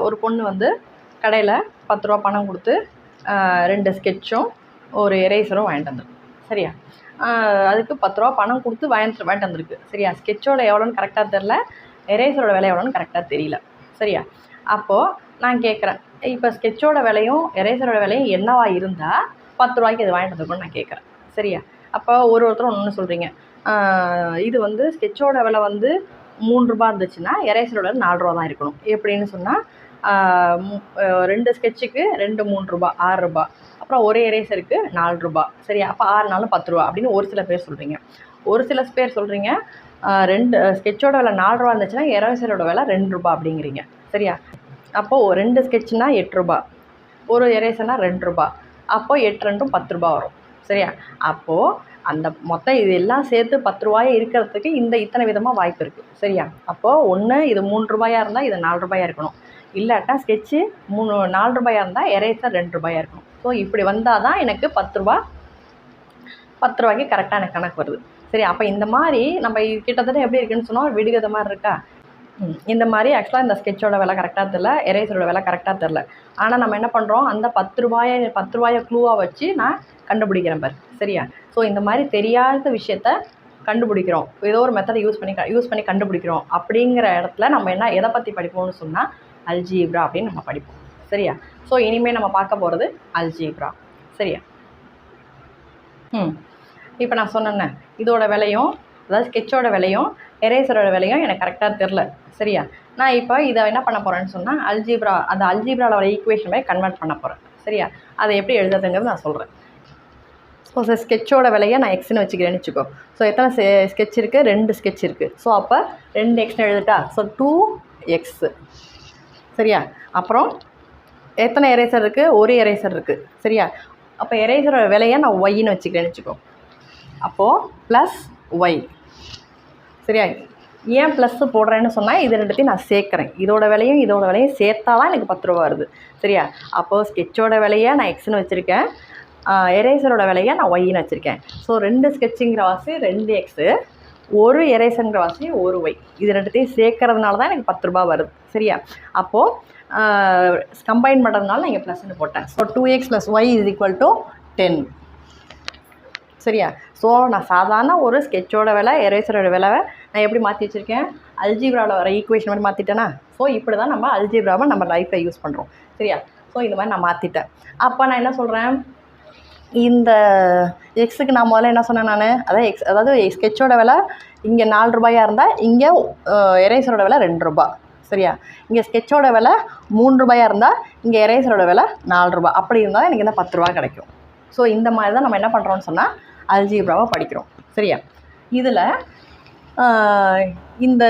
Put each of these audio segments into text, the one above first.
ஒரு பொண்ணு வந்து கடையில் 10 ரூபா பணம் கொடுத்து 2 ஸ்கெட்சும் ஒரு எரேசரும் வாங்கிட்டு வந்துருக்கு. சரியா? அதுக்கு 10 ரூபா பணம் கொடுத்து வாங்கிட்டு வந்திருக்கு. சரியா? ஸ்கெட்சோட எவ்வளோன்னு கரெக்டாக தெரில, எரேசரோட விலை எவ்வளோன்னு கரெக்டாக தெரியல. சரியா? அப்போது நான் கேட்குறேன், இப்போ ஸ்கெட்சோட விலையும் எரேசரோட விலையும் என்னவா இருந்தால் 10 ரூபாய்க்கு இது வாங்கிட்டு வந்துருக்கோன்னு நான் கேட்குறேன். சரியா? அப்போ ஒருத்தரும் ஒன்று சொல்கிறீங்க, இது வந்து ஸ்கெட்சோட விலை வந்து 3 ரூபா இருந்துச்சுன்னா எரேசரோட விலை 4 ரூபா தான் இருக்கணும். எப்படின்னு சொன்னால் 2 ஸ்கெட்சுக்கு 2 3 ரூபா 6 ரூபா, அப்புறம் ஒரு எரேசருக்கு 4 ரூபா. சரியா? அப்போ 6 4 10 ரூபா அப்படின்னு ஒரு சில பேர் சொல்கிறீங்க. ஒரு சில பேர் சொல்கிறீங்க 2 ஸ்கெட்சோட விலை 4 ரூபா இருந்துச்சுன்னா எரேசரோட விலை 2 ரூபா அப்படிங்கிறீங்க. சரியா? அப்போது 2 ஸ்கெட்சுனா 8 ரூபா, ஒரு எரேசர்னா 2 ரூபா, அப்போது 8 2 10 ரூபா வரும். சரியா? அப்போது அந்த மொத்தம் இது எல்லாம் சேர்த்து 10 ரூபாயே இருக்கிறதுக்கு இத்தனை விதமாக வாய்ப்பு இருக்குது. சரியா? அப்போது ஒன்று இது 3 ரூபாயாக இருந்தால் இது 4 ரூபாயாக இருக்கணும், இல்லாட்டா ஸ்கெட்சு 4 ரூபாயாக இருந்தால் எரேசர் 2 ரூபாயாக இருக்கணும். ஸோ இப்படி வந்தால் தான் எனக்கு 10 ரூபாய்க்கு கரெக்டாக எனக்கு கணக்கு வருது. சரி, அப்போ இந்த மாதிரி நம்ம கிட்டத்தட்ட எப்படி இருக்குன்னு சொன்னால் விடுகதை மாதிரி இருக்கா? இந்த மாதிரி ஆக்சுவலாக இந்த ஸ்கெட்சோட விலை கரெக்டாக தெரில, எரேசரோட விலை கரெக்டாக தெரில. ஆனால் நம்ம என்ன பண்ணுறோம், அந்த 10 ரூபாயை க்ளூவாக வச்சு நான் கண்டுபிடிக்கிறேன் பாரு. சரியா? ஸோ இந்த மாதிரி தெரியாத விஷயத்த கண்டுபிடிக்கிறோம், ஏதோ ஒரு மெத்தடை யூஸ் பண்ணி கண்டுபிடிக்கிறோம். அப்படிங்கிற இடத்துல நம்ம எதை பற்றி படிப்போம்னு சொன்னால் அல்ஜீப்ரா அப்படின்னு நம்ம படிப்போம். சரியா? ஸோ இனிமேல் நம்ம பார்க்க போகிறது அல்ஜீப்ரா. சரியா? இப்போ நான் சொன்னேன்னே, இதோட விலையும் அதாவது ஸ்கெட்சோட விலையும் எரேசரோட விலையும் எனக்கு கரெக்டாக தெரில. சரியா? நான் இப்போ இதை என்ன பண்ண போகிறேன்னு சொன்னால் அந்த அல்ஜீப்ராவில் வர ஈக்குவேஷன் மாதிரி கன்வெர்ட் பண்ண போகிறேன். சரியா? அதை எப்படி எழுதுறதுங்கிறது நான் சொல்கிறேன். ஸோ ஸ்கெட்சோட விலையை நான் எக்ஸ்ன்னு வச்சுக்கிறேன்னு வச்சுக்கோ. ஸோ எத்தனை ஸ்கெட்ச் இருக்குது? 2 ஸ்கெட்ச் இருக்குது. ஸோ அப்போ 2 எக்ஸ்ன்னு எழுதுட்டா, ஸோ 2x. சரியா? அப்புறம் எத்தனை எரேசர் இருக்குது? ஒரு எரேசர் இருக்குது. சரியா? அப்போ எரேசரோட விலையை நான் ஒய்ன்னு வச்சுக்கிறேன்னு வச்சுக்கோ. அப்போது ப்ளஸ் ஒய். சரியா? ஏன் ப்ளஸ்ஸு போடுறேன்னு சொன்னால் இது ரெண்டுத்தையும் நான் சேர்க்குறேன். இதோட விலையும் சேர்த்தா தான் எனக்கு 10 ரூபா வருது. சரியா? அப்போது ஸ்கெட்சோட விலையை நான் எக்ஸ்ன்னு வச்சுருக்கேன், எரேசரோட விலையை நான் ஒய்ன்னு வச்சுருக்கேன். ஸோ 2 ஸ்கெட்சுங்கிற வாசி 2x, ஒரு எரேசருங்கிற வாசி ஒரு ஒய். இது ரெண்டுத்தையும் சேர்க்கறதுனால தான் எனக்கு 10 ரூபா வருது. சரியா? அப்போது கம்பைன் பண்ணுறதுனால நான் இங்கே ப்ளஸ்ன்னு போட்டேன். So 2x + y = 10. சரியா? ஸோ நான் சாதாரண ஒரு ஸ்கெட்சோட விலை எரேசரோட விலை நான் எப்படி மாற்றி வச்சுருக்கேன், அல்ஜீப்ராவில் வர ஈக்குவேஷன் மாதிரி மாற்றிட்டேன்னா. ஸோ இப்படி தான் நம்ம அல்ஜீப்ராவை நம்ம லைஃப்பில் யூஸ் பண்ணுறோம். சரியா? ஸோ இந்த மாதிரி நான் மாற்றிட்டேன். அப்போ நான் என்ன சொல்கிறேன், இந்த எக்ஸுக்கு நான் முதல்ல என்ன சொன்னேன், அதாவது ஸ்கெட்சோட விலை இங்கே 4 ரூபாயாக இருந்தால் இங்கே எரேசரோட விலை 2 ரூபா. சரியா? இங்கே ஸ்கெட்சோட விலை 3 ரூபாயாக இருந்தால் இங்கே எரேசரோட விலை 4 ரூபா. அப்படி இருந்தால் எனக்கு இந்த 10 ரூபா கிடைக்கும். ஸோ இந்த மாதிரி தான் நம்ம என்ன பண்ணுறோன்னு சொன்னால் அல்ஜீப்ராவை படிக்கிறோம். சரியா? இதில் இந்த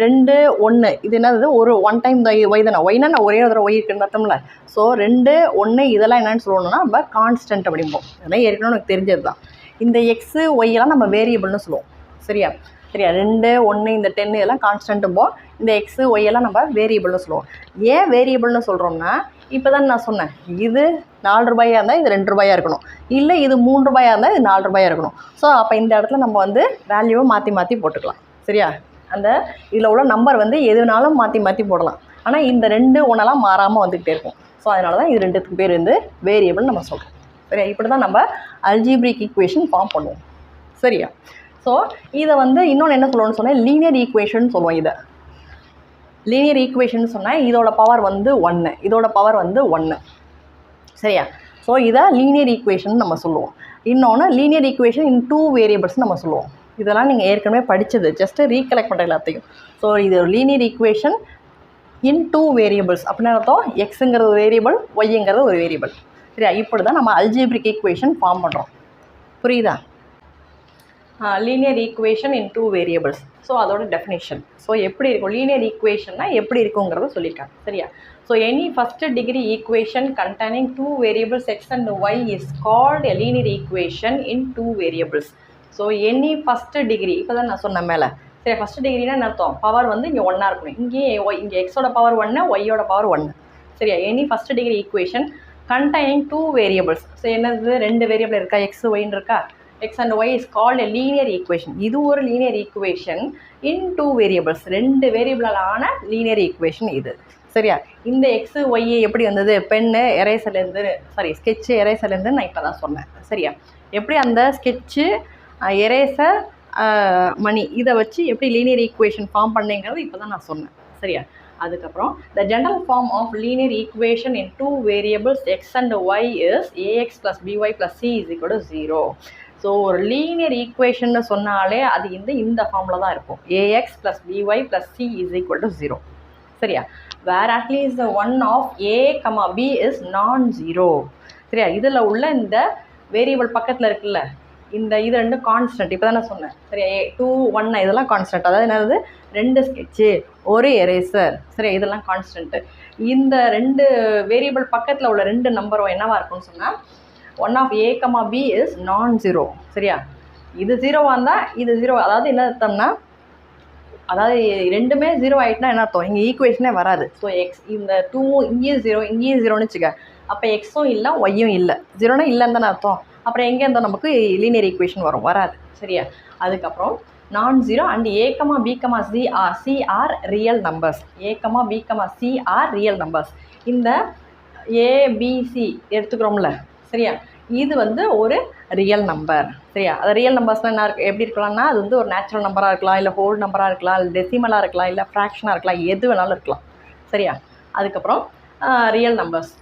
2 1 இது என்னது, ஒரு ஒன் டைம் ஒய் தானே. ஒய்னா நான் ஒரே ஒரு ஒய் இருக்குன்னு பார்த்தோம்ல. ஸோ 2 1 இதெல்லாம் என்னென்னு சொல்லணும்னா நம்ம கான்ஸ்டன்ட் அப்படிம்போம். அதெல்லாம் ஏற்கனவே எனக்கு தெரிஞ்சது தான். இந்த எக்ஸு ஒய்யெல்லாம் நம்ம வேரியபிள்னு சொல்லுவோம். சரியா? 2 1 இந்த 10 இதெல்லாம் கான்ஸ்டன்ட்டும்போம். இந்த எக்ஸு ஒய்யெல்லாம் நம்ம வேரியபிள்னு சொல்லுவோம். ஏன் வேரியபிள்னு சொல்கிறோம்னா, இப்போ தான் நான் சொன்னேன், இது 4 ரூபாயாக இருந்தால் இது 2 ரூபாயாக இருக்கணும், இல்லை இது 3 ரூபாயாக இருந்தால் இது 4 ரூபாயாக இருக்கணும். ஸோ அப்போ இந்த இடத்துல நம்ம வேல்யூவை மாற்றி போட்டுக்கலாம். சரியா? அந்த இதில் உள்ள நம்பர் எதுனாலும் மாற்றி போடலாம். ஆனால் இந்த 2 1 மாறாமல் வந்துக்கிட்டே இருக்கும். ஸோ அதனால தான் இது ரெண்டுத்துக்கு பேர் வேரியபிள் நம்ம சொல்கிறோம். சரியா? இப்படி தான் நம்ம அல்ஜீப்ரிக் ஈக்குவேஷன் ஃபார்ம் பண்ணுவோம். சரியா? ஸோ இதை இன்னொன்று என்ன சொல்லுவோம்னு சொன்னால் லீனியர் ஈக்குவேஷன் சொல்லுவோம். இதை லீனியர் ஈக்குவேஷன் சொன்னால் இதோட பவர் 1, இதோட பவர் 1. சரியா? ஸோ இதை லீனியர் ஈக்குவேஷன் நம்ம சொல்லுவோம். இன்னொன்று லீனியர் ஈக்குவேஷன் இன் 2 வேரியபிள்ஸ் நம்ம சொல்லுவோம். இதெல்லாம் நீங்கள் ஏற்கனவே படித்தது, ஜஸ்ட்டு ரீகலெக்ட் பண்ணுற எல்லாத்தையும். ஸோ இது ஒரு லீனியர் ஈக்குவேஷன் இன் 2 வேரியபிள்ஸ் அப்படின்னு அர்த்தம். எக்ஸுங்கிறது ஒரு வேரியபிள், ஒய்ங்கிறது ஒரு வேரியபிள். சரியா? இப்படி தான் நம்ம அல்ஜீப்ரிக் ஈக்குவேஷன் ஃபார்ம் பண்ணுறோம். புரியுதா? Linear equation in 2 variables. So அதோட டெஃபினேஷன். ஸோ எப்படி இருக்கும் லீனியர் ஈக்குவேஷன்னா எப்படி இருக்குங்கிறத சொல்லியிருக்காங்க. சரியா? So any first degree equation containing 2 variables X and Y is called a linear equation in 2 variables. So any first degree, இப்போ தான் நான் சொன்ன மேலே. சரி, ஃபஸ்ட் டிகிரினா என்ன அர்த்தம், பவர் இங்கே 1 இருக்கணும். இங்கே எக்ஸோட பவர் 1, ஒய்யோட பவர் 1. சரியா? Any first degree equation containing 2 variables. So என்னது, 2 வேரியபிள் இருக்கா, எக்ஸ் ஒய்ன்னு இருக்கா. X and Y is called a linear equation. இது ஒரு லீனியர் ஈக்குவேஷன் இன் 2 வேரியபிள்ஸ். 2 வேரியபிளான லீனியர் ஈக்குவேஷன் இது. சரியா? இந்த எக்ஸு ஒய் எப்படி வந்தது? பென்னு எரேசர்லேருந்து ஸ்கெட்சு எரேசர்லேருந்து நான் இப்போ தான் சொன்னேன். சரியா? எப்படி அந்த ஸ்கெட்சு எரேசர் மணி இதை வச்சு எப்படி லீனியர் ஈக்குவேஷன் ஃபார்ம் பண்ணேங்கிறது இப்போ தான் நான் சொன்னேன். சரியா? அதுக்கப்புறம் the general form of linear equation in 2 variables X and Y is A X plus B Y plus C is equal to 0. So ஒரு லீனியர் ஈக்குவேஷன் சொன்னாலே அது இந்த ஃபார்மில் தான் இருக்கும். A X plus B Y plus C is equal to 0. சரியா? Where at least the one of A comma B is non zero. சரியா? இதில் உள்ள இந்த வேரியபிள் பக்கத்தில் இருக்குல்ல, இது ரெண்டும் கான்ஸ்டன்ட். இப்போ தான் நான் சொன்னேன். சரியா? 2 1 இதெல்லாம் கான்ஸ்டன்ட். அதாவது என்னது? 2 ஸ்கெட்சு, ஒரு எரேசர். சரியா? இதெல்லாம் கான்ஸ்டன்ட்டு. இந்த 2 வேரியபிள் பக்கத்தில் உள்ள 2 நம்பரும் என்னவா இருக்கும்னு சொன்னால் one of A comma B is non zero. சரியா? இது ஜீரோவாக இருந்தால் இது ஜீரோ. அதாவது என்ன அர்த்தம்னா, அதாவது ரெண்டுமே ஜீரோ ஆகிட்டுனா என்ன அர்த்தம்? இங்கே ஈக்குவேஷனே வராது. ஸோ எக்ஸ் இந்த 2 இங்கேயும் ஜீரோ இங்கேயும் ஜீரோன்னு வச்சுக்க. அப்போ எக்ஸும் இல்லை ஒய்யும் இல்லை. ஜீரோனா இல்லைன்னு தானே அர்த்தம். அப்புறம் எங்கே இருந்தால் நமக்கு லீனியர் ஈக்குவேஷன் வராது. சரியா? அதுக்கப்புறம் non zero and a comma b comma c are real numbers. A comma b comma c are real numbers. இந்த ஏபிசி எடுத்துக்கிறோம்ல, சரியா? இது ஒரு ரியல் நம்பர். சரியா? அது ரியல் நம்பர்ஸ்னால் என்ன எப்படி இருக்கலாம்னா, அது ஒரு நேச்சுரல் நம்பராக இருக்கலாம், இல்லை ஹோல் நம்பராக இருக்கலாம், இல்லை டெசிமலாக இருக்கலாம், இல்லை ஃப்ராக்ஷனாக இருக்கலாம், எது வேணாலும் இருக்கலாம். சரியா? அதுக்கப்புறம் ரியல் நம்பர்ஸ்.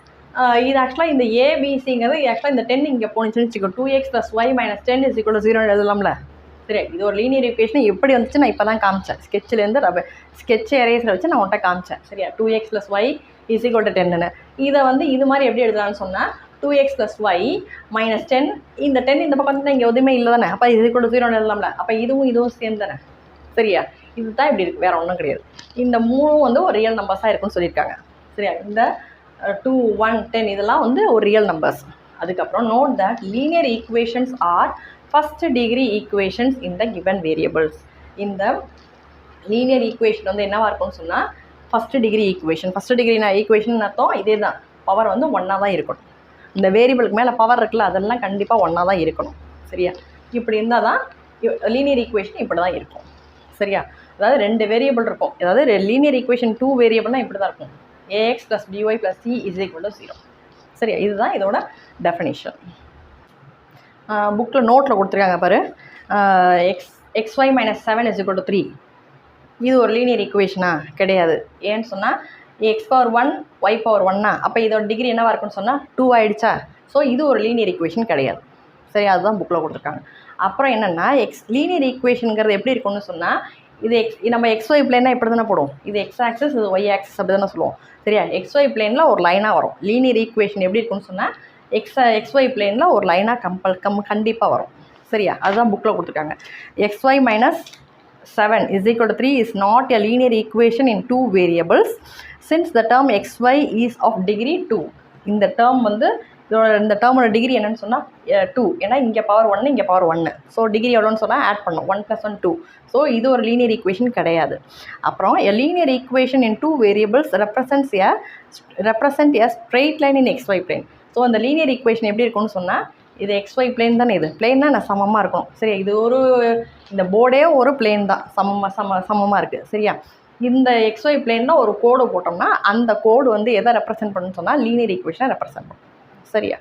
இது ஆக்சுவலாக இந்த ஏபிசிங்கிறது ஆக்சுவலாக இந்த 10 இங்கே போனிச்சுன்னு வச்சுக்கோ. 2x + y - 10 = 0 எழுதலாம்ல. சரி, இது ஒரு லீனியர் ஈக்குவேஷன் எப்படி வந்துச்சு நான் இப்போ தான் காமிச்சேன். ஸ்கெட்சிலேருந்து ஸ்கெட்ச் எரேஸரை வச்சு நான் உன்ட்ட காமிச்சேன். சரியா? 2x + y = 10ன்னு. இதை இது மாதிரி எப்படி எழுதலாம்னு சொன்னால் 2x + y - 10. இந்த 10 இந்த பக்கம் வந்து இங்கே எதுவுமே இல்லை தானே. அப்போ = 0 எழுதலாம்ல. அப்போ இதுவும் சேம் தானே. சரியா? இதுதான் இப்படி இருக்குது, வேறு ஒன்றும் கிடையாது. இந்த 3 ஒரு ரியல் நம்பர்ஸாக இருக்குன்னு சொல்லியிருக்காங்க. சரியா? இந்த 2 1 10 இதெல்லாம் ஒரு ரியல் நம்பர்ஸ். அதுக்கப்புறம் note that linear equations are first degree equations in the given variables. இந்த லீனியர் ஈக்குவேஷன் என்னவா இருக்கும்னு சொன்னால் first degree equation. First degree equation அர்த்தம் இதே தான். பவர் 1ஆக தான் இருக்கணும். இந்த வேரியபிளுக்கு மேலே பவர் இருக்குல்ல, அதெல்லாம் கண்டிப்பாக 1ஆக தான் இருக்கணும். சரியா? இப்படி இருந்தால் தான் லீனியர் ஈக்குவேஷன் இப்படி தான் இருக்கும். சரியா? அதாவது 2 வேரியபிள் இருக்கும். அதாவது லீனியர் ஈக்குவேஷன் 2 வேரியபிள்னால் இப்படி தான் இருக்கும். ax + by + c = 0. சரியா? இதுதான் இதோட டெஃபினிஷன். புக்கில் நோட்டில் கொடுத்துருக்காங்க பாரு. xy - 7 = 3. இது ஒரு லீனியர் ஈக்குவேஷனா? கிடையாது. ஏன்னு சொன்னால் x⁴1 y⁴1. அப்போ இதோட டிகிரி என்னவாக இருக்குன்னு சொன்னால் 2 ஆகிடுச்சா? ஸோ இது ஒரு லீனியர் ஈக்குவேஷன் கிடையாது. சரி, அதுதான் புக்கில் கொடுத்துருக்காங்க. அப்புறம் என்னென்னா லீனியர் ஈக்குவேஷனுங்கிறது எப்படி இருக்குன்னு சொன்னால் இது நம்ம XY பிளேன்னா இப்படி தானே போடும். இது எக்ஸ் ஆக்சஸ், இது ஒய் ஆக்சஸ், அப்படி தானே சொல்லுவோம். சரியா? XY பிளேனில் ஒரு லைனாக வரும். லீனியர் ஈக்குவேஷன் எப்படி இருக்குன்னு சொன்னால் XY பிளேனில் ஒரு லைனாக கண்டிப்பாக வரும். சரியா? அதுதான் புக்கில் கொடுத்துருக்காங்க. xy - 7 = 3 is not a linear equation in 2 variables since the term xy is of degree 2. இந்த டேர்ம் இந்த டேர்மோட டிகிரி என்னன்னு சொன்னால் 2. ஏன்னா இங்கே பவர் 1 இங்கே பவர் 1. ஸோ டிகிரி எவ்வளோன்னு சொன்னால் ஆட் பண்ணும். 1 + 1 2. ஸோ இது ஒரு லீனியர் ஈக்குவேஷன் கிடையாது. அப்புறம் a linear equation in 2 variables represent a straight line in xy plane. So அந்த லீனியர் ஈக்குவேஷன் எப்படி இருக்கும்னு சொன்னால் இது XY பிளேன் தானே. இது பிளேன்னா நான் சமமாக இருக்கணும். சரியா? இது இந்த போர்டே ஒரு பிளேன் தான். சமமாக இருக்குது. சரியா? இந்த XY பிளேனில் ஒரு கோடு போட்டோம்னா அந்த கோடு எதை ரெப்ரசென்ட் பண்ணுன்னு சொன்னால் லீனியர் ஈக்குவேஷனை ரெப்ரசென்ட் பண்ணும். சரியா?